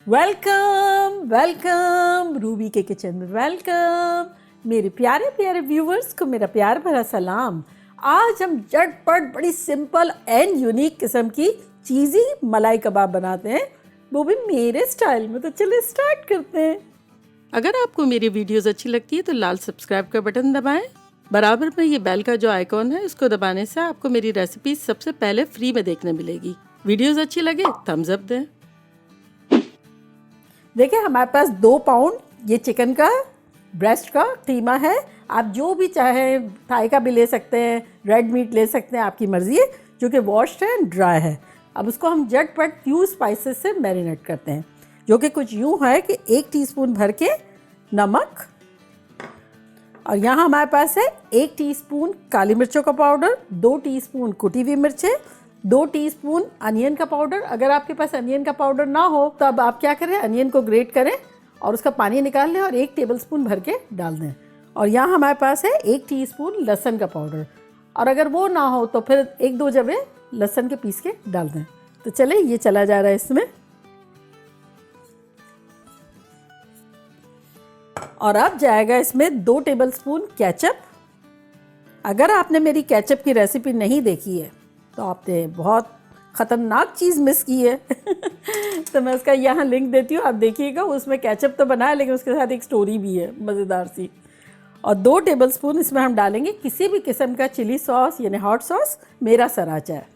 Welcome welcome Ruby के kitchen में welcome. मेरे प्यारे प्यारे व्यूवर्स को मेरा प्यार भरा सलाम। आज हम झटपट बड़ी सिंपल एंड यूनिक किस्म की चीज़ी मलाई कबाब बनाते हैं, वो भी मेरे स्टाइल में। तो चलिए स्टार्ट करते हैं। अगर आपको मेरी वीडियोस अच्छी लगती है तो लाल सब्सक्राइब का बटन दबाएं। बराबर में ये बेल का जो आइकॉन है उसको दबाने से आपको मेरी रेसिपी सबसे पहले फ्री में देखने मिलेगी। वीडियोस अच्छी लगे थम्स अप दें। देखिए हमारे पास 2 पाउंड ये चिकन का ब्रेस्ट का कीमा है। आप जो भी चाहें थाई का भी ले सकते हैं, रेड मीट ले सकते हैं, आपकी मर्ज़ी है, जो कि वॉश्ड है एंड ड्राई है। अब उसको हम झटपट फ्यू स्पाइसेस से मैरिनेट करते हैं, जो कि कुछ यूँ है कि 1 टीस्पून भर के नमक, और यहाँ हमारे पास है 1 टीस्पून काली मिर्चों का पाउडर, 2 टीस्पून कुटी हुई मिर्चें, 2 टीस्पून अनियन का पाउडर। अगर आपके पास अनियन का पाउडर ना हो तो अब आप क्या करें, अनियन को ग्रेट करें और उसका पानी निकाल लें और 1 टेबलस्पून भर के डाल दें। और यहाँ हमारे पास है 1 टीस्पून लहसुन का पाउडर, और अगर वो ना हो तो फिर 1-2 जबे लहसुन के पीस के डाल दें। तो चले ये चला जा रहा है इसमें। और अब जाएगा इसमें 2 टेबलस्पून केचप। अगर आपने मेरी केचप की रेसिपी नहीं देखी है तो आपने बहुत ख़तरनाक चीज़ मिस की है तो मैं उसका यहाँ लिंक देती हूँ, आप देखिएगा। उसमें केचप तो बना है लेकिन उसके साथ एक स्टोरी भी है मज़ेदार सी। और 2 टेबलस्पून इसमें हम डालेंगे किसी भी किस्म का चिली सॉस यानी हॉट सॉस, मेरा सराचा है।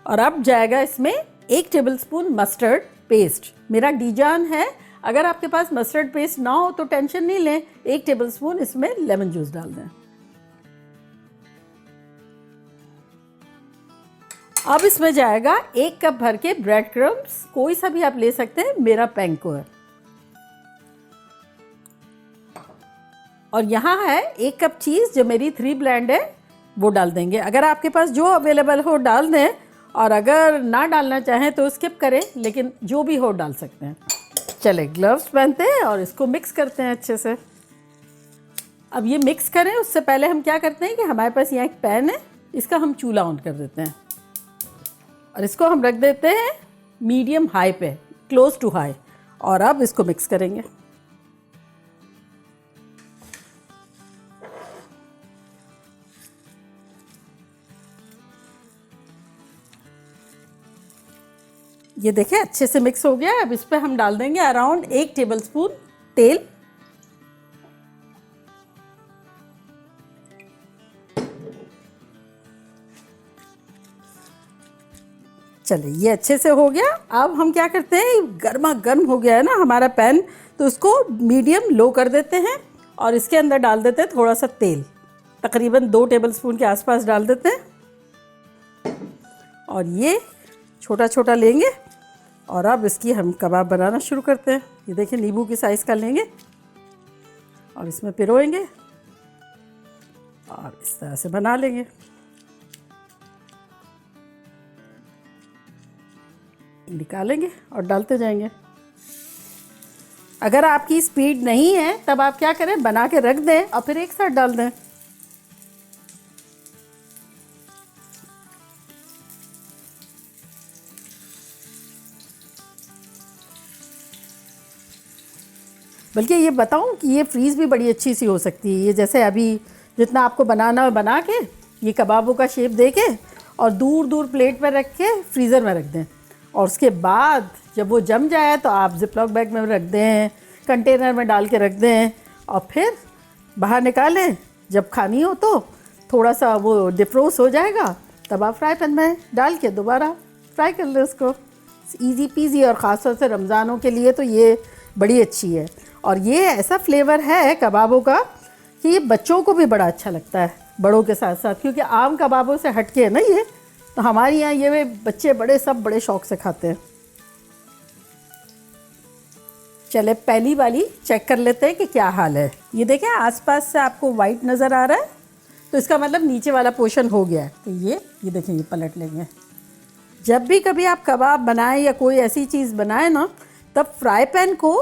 और अब जाएगा इसमें 1 टेबलस्पून मस्टर्ड पेस्ट, मेरा डीजान है। अगर आपके पास मस्टर्ड पेस्ट ना हो तो टेंशन नहीं लें, 1 टेबलस्पून इसमें लेमन जूस डाल दें। अब इसमें जाएगा 1 कप भर के ब्रेड क्रम्स, कोई सा भी आप ले सकते हैं, मेरा पैंको है। और यहाँ है 1 कप चीज़, जो मेरी 3 ब्लेंड है, वो डाल देंगे। अगर आपके पास जो अवेलेबल हो डाल दें, और अगर ना डालना चाहें तो स्किप करें, लेकिन जो भी हो डाल सकते हैं। चले ग्लव्स पहनते हैं और इसको मिक्स करते हैं अच्छे से। अब ये मिक्स करें उससे पहले हम क्या करते हैं कि हमारे पास यहाँ एक पैन है, इसका हम चूल्हा ऑन कर देते हैं और इसको हम रख देते हैं मीडियम हाई पे, क्लोज टू हाई। और अब इसको मिक्स करेंगे। ये देखें अच्छे से मिक्स हो गया है। अब इस पर हम डाल देंगे अराउंड 1 टेबलस्पून तेल। चलिए ये अच्छे से हो गया। अब हम क्या करते हैं, गर्मा गर्म हो गया है ना हमारा पैन, तो उसको मीडियम लो कर देते हैं और इसके अंदर डाल देते हैं थोड़ा सा तेल, तकरीबन 2 टेबलस्पून के आसपास डाल देते हैं। और ये छोटा छोटा लेंगे और अब इसकी हम कबाब बनाना शुरू करते हैं। ये देखिए नींबू की साइज़ का लेंगे और इसमें पिरोएंगे और इस तरह से बना लेंगे। निकालेंगे और डालते जाएंगे। अगर आपकी स्पीड नहीं है तब आप क्या करें, बना के रख दें और फिर एक साथ डाल दें। बल्कि ये बताऊं कि ये फ्रीज़ भी बड़ी अच्छी सी हो सकती है। ये जैसे अभी जितना आपको बनाना है बना के ये कबाबों का शेप दे के और दूर दूर प्लेट पर रख के फ्रीज़र में रख दें, और उसके बाद जब वो जम जाए तो आप जिपलॉक बैग में रख दें, कंटेनर में डाल के रख दें और फिर बाहर निकालें। जब खानी हो तो थोड़ा सा वो डिफ्रोस्ट हो जाएगा, तब आप फ्राई पैन में डाल के दोबारा फ्राई कर लें उसको। Easy PG. और ख़ासतौर से रमज़ानों के लिए तो ये बड़ी अच्छी है। और ये ऐसा फ्लेवर है कबाबों का कि ये बच्चों को भी बड़ा अच्छा लगता है, बड़ों के साथ साथ, क्योंकि आम कबाबों से हटके है ना ये, तो हमारे यहाँ ये बच्चे बड़े सब बड़े शौक़ से खाते हैं। चले पहली वाली चेक कर लेते हैं कि क्या हाल है। ये देखें आसपास से आपको वाइट नज़र आ रहा है, तो इसका मतलब नीचे वाला पोर्शन हो गया है। तो ये देखें, ये पलट लेंगे। जब भी कभी आप कबाब बनाएं या कोई ऐसी चीज़ बनाएं ना, तब फ्राई पैन को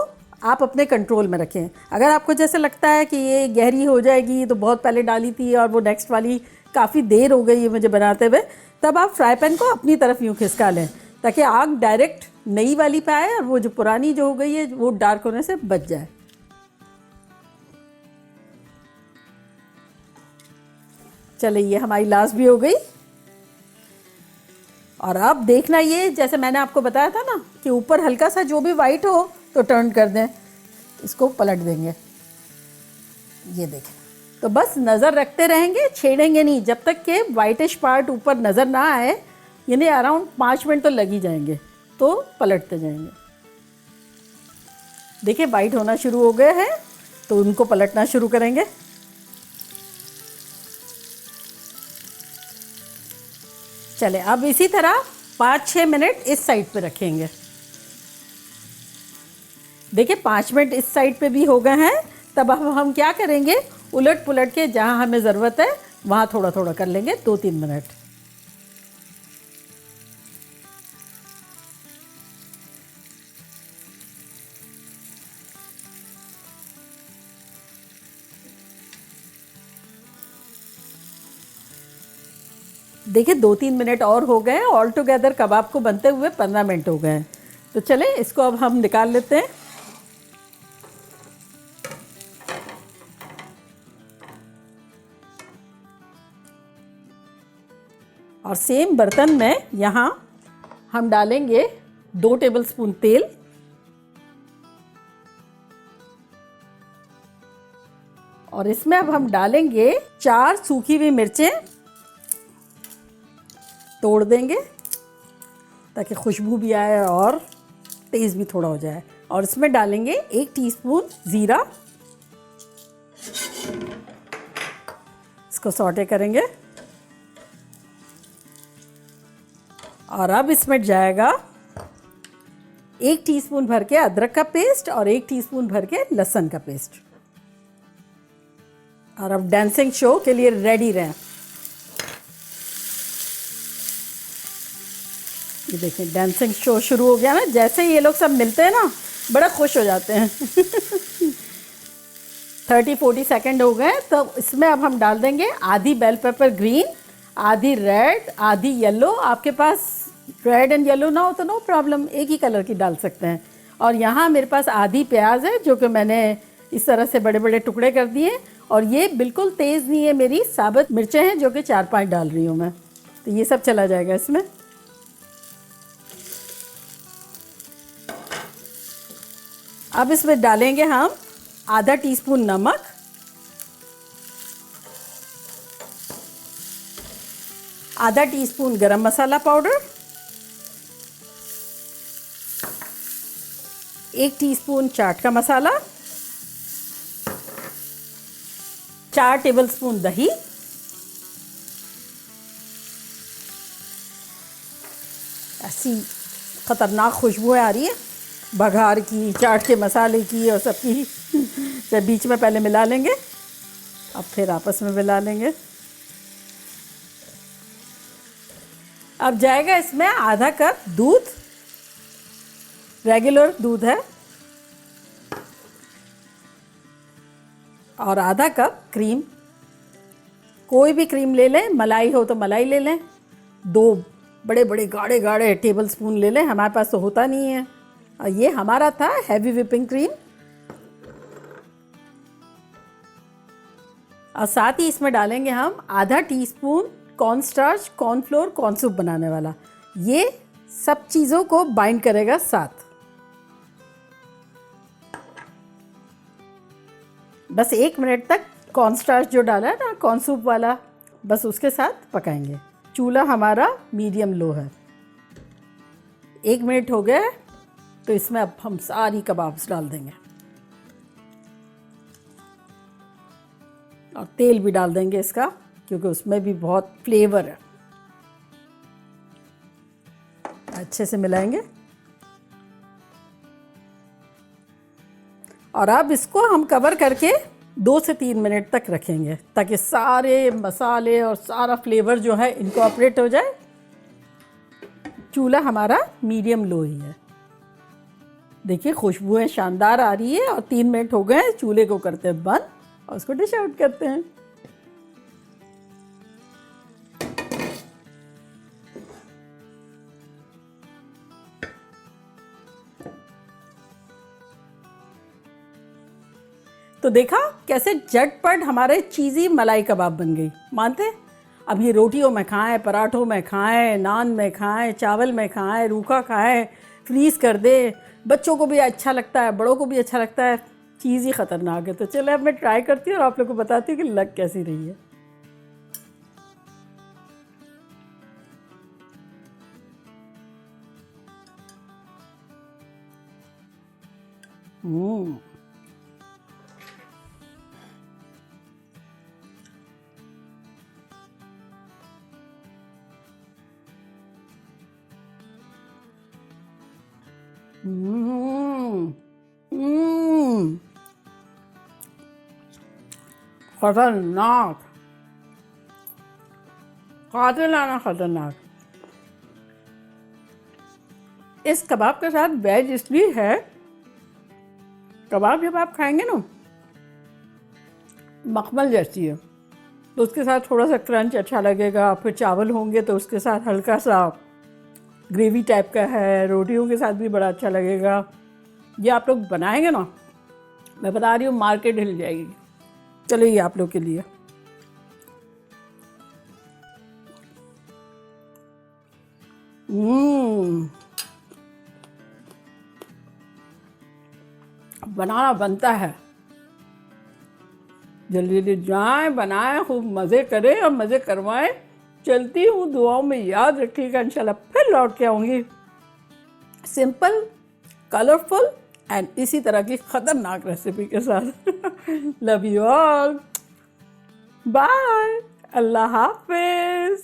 आप अपने कंट्रोल में रखें। अगर आपको जैसे लगता है कि ये गहरी हो जाएगी तो बहुत पहले डाली थी और वो नेक्स्ट वाली काफ़ी देर हो गई है मुझे बनाते हुए, तब आप फ्राई पैन को अपनी तरफ यूँ खिसका लें ताकि आग डायरेक्ट नई वाली पे आए और वो जो पुरानी जो हो गई है वो डार्क होने से बच जाए। चलिए ये हमारी लास्ट भी हो गई। और अब देखना ये जैसे मैंने आपको बताया था ना कि ऊपर हल्का सा जो भी वाइट हो तो टर्न कर दें, इसको पलट देंगे। ये देखें, तो बस नज़र रखते रहेंगे, छेड़ेंगे नहीं जब तक कि वाइटिश पार्ट ऊपर नज़र ना आए, यानी अराउंड 5 मिनट तो लग ही जाएंगे, तो पलटते जाएंगे। देखिए वाइट होना शुरू हो गया है तो उनको पलटना शुरू करेंगे। चले अब इसी तरह 5-6 मिनट इस साइड पे रखेंगे। देखिए 5 मिनट इस साइड पे भी हो गए हैं। तब अब हम क्या करेंगे, उलट पुलट के जहाँ हमें ज़रूरत है वहाँ थोड़ा थोड़ा कर लेंगे 2-3 मिनट। देखिए 2-3 मिनट और हो गए हैं। ऑल टुगेदर कबाब को बनते हुए 15 मिनट हो गए हैं। तो चलें इसको अब हम निकाल लेते हैं। और सेम बर्तन में यहाँ हम डालेंगे 2 टेबलस्पून तेल, और इसमें अब हम डालेंगे 4 सूखी हुई मिर्चें, तोड़ देंगे ताकि खुशबू भी आए और तेज़ भी थोड़ा हो जाए। और इसमें डालेंगे 1 टीस्पून ज़ीरा, इसको सौटे करेंगे। और अब इसमें जाएगा 1 टीस्पून भर के अदरक का पेस्ट और 1 टीस्पून भर के लहसुन का पेस्ट। और अब डांसिंग शो के लिए रेडी रहें। ये देखिए डांसिंग शो शुरू हो गया ना। जैसे ही ये लोग सब मिलते हैं ना बड़ा खुश हो जाते हैं। 30-40 सेकेंड हो गए, तो इसमें अब हम डाल देंगे आधी बेल पेपर ग्रीन, आधी रेड, आधी येलो। आपके पास रेड एंड येलो ना हो तो नो प्रॉब्लम, एक ही कलर की डाल सकते हैं। और यहाँ मेरे पास आधी प्याज है जो कि मैंने इस तरह से बड़े बड़े टुकड़े कर दिए। और ये बिल्कुल तेज़ नहीं है, मेरी साबुत मिर्चें हैं जो कि 4-5 डाल रही हूँ मैं। तो ये सब चला जाएगा इसमें। अब इसमें डालेंगे हम आधा टीस्पून नमक, आधा टीस्पून गरम मसाला पाउडर, 1 टीस्पून चाट का मसाला, 4 टेबलस्पून दही, ऐसी खतरनाक खुशबू आ रही है बघार की, चाट के मसाले की और सबकी। जब बीच में पहले मिला लेंगे, अब फिर आपस में मिला लेंगे। अब जाएगा इसमें आधा कप दूध, रेगुलर दूध है, और आधा कप क्रीम। कोई भी क्रीम ले लें, मलाई हो तो मलाई ले लें। 2 बड़े बड़े गाढ़े गाढ़े टेबल स्पून ले लें, हमारे पास तो होता नहीं है। और ये हमारा था हैवी व्हिपिंग क्रीम। और साथ ही इसमें डालेंगे हम आधा टीस्पून कॉर्नस्टार्च, कॉर्नफ्लोर, कॉर्नसूप बनाने वाला। ये सब चीज़ों को बाइंड करेगा साथ। बस 1 मिनट तक कॉर्नस्टार्च जो डाला है ना, कॉर्नसूप वाला, बस उसके साथ पकाएंगे। चूल्हा हमारा मीडियम लो है। 1 मिनट हो गया है, तो इसमें अब हम सारी कबाब्स डाल देंगे और तेल भी डाल देंगे इसका, क्योंकि उसमें भी बहुत फ्लेवर है। अच्छे से मिलाएंगे। और अब इसको हम कवर करके 2 से 3 मिनट तक रखेंगे ताकि सारे मसाले और सारा फ्लेवर जो है इनकॉर्पोरेट हो जाए। चूल्हा हमारा मीडियम लो ही है। देखिए खुशबुएं शानदार आ रही है और 3 मिनट हो गए। चूल्हे को करते हैं बंद और उसको डिश आउट करते हैं। तो देखा कैसे झटपट हमारे चीज़ी मलाई कबाब बन गई, मानते? अब ये रोटियों में खाएं, पराठों में खाएं, नान में खाएं, चावल में खाएं, रूखा खाएं, फ्रीज कर दे। बच्चों को भी अच्छा लगता है, बड़ों को भी अच्छा लगता है। चीज़ ही ख़तरनाक है। तो चले अब मैं ट्राई करती हूँ और आप लोग को बताती हूँ कि लग कैसी रही है। खतरनाक, खाते लाना खतरनाक। इस कबाब के साथ वेज इसलिए है, कबाब जब आप खाएंगे ना मखमल जैसी है, तो उसके साथ थोड़ा सा क्रंच अच्छा लगेगा। फिर चावल होंगे तो उसके साथ हल्का सा ग्रेवी टाइप का है, रोटियों के साथ भी बड़ा अच्छा लगेगा। ये आप लोग बनाएंगे ना, मैं बता रही हूँ मार्केट हिल जाएगी। चलो ये आप लोग के लिए। बनाना बनता है, जल्दी जल्दी जाएं, बनाएं, खूब मज़े करें और मज़े करवाएं। चलती हूँ, दुआओं में याद रखिएगा। इंशाल्लाह फिर लौट के आऊँगी सिंपल, कलरफुल एंड इसी तरह की ख़तरनाक रेसिपी के साथ। लव यू ऑल, बाय, अल्लाह हाफिज़।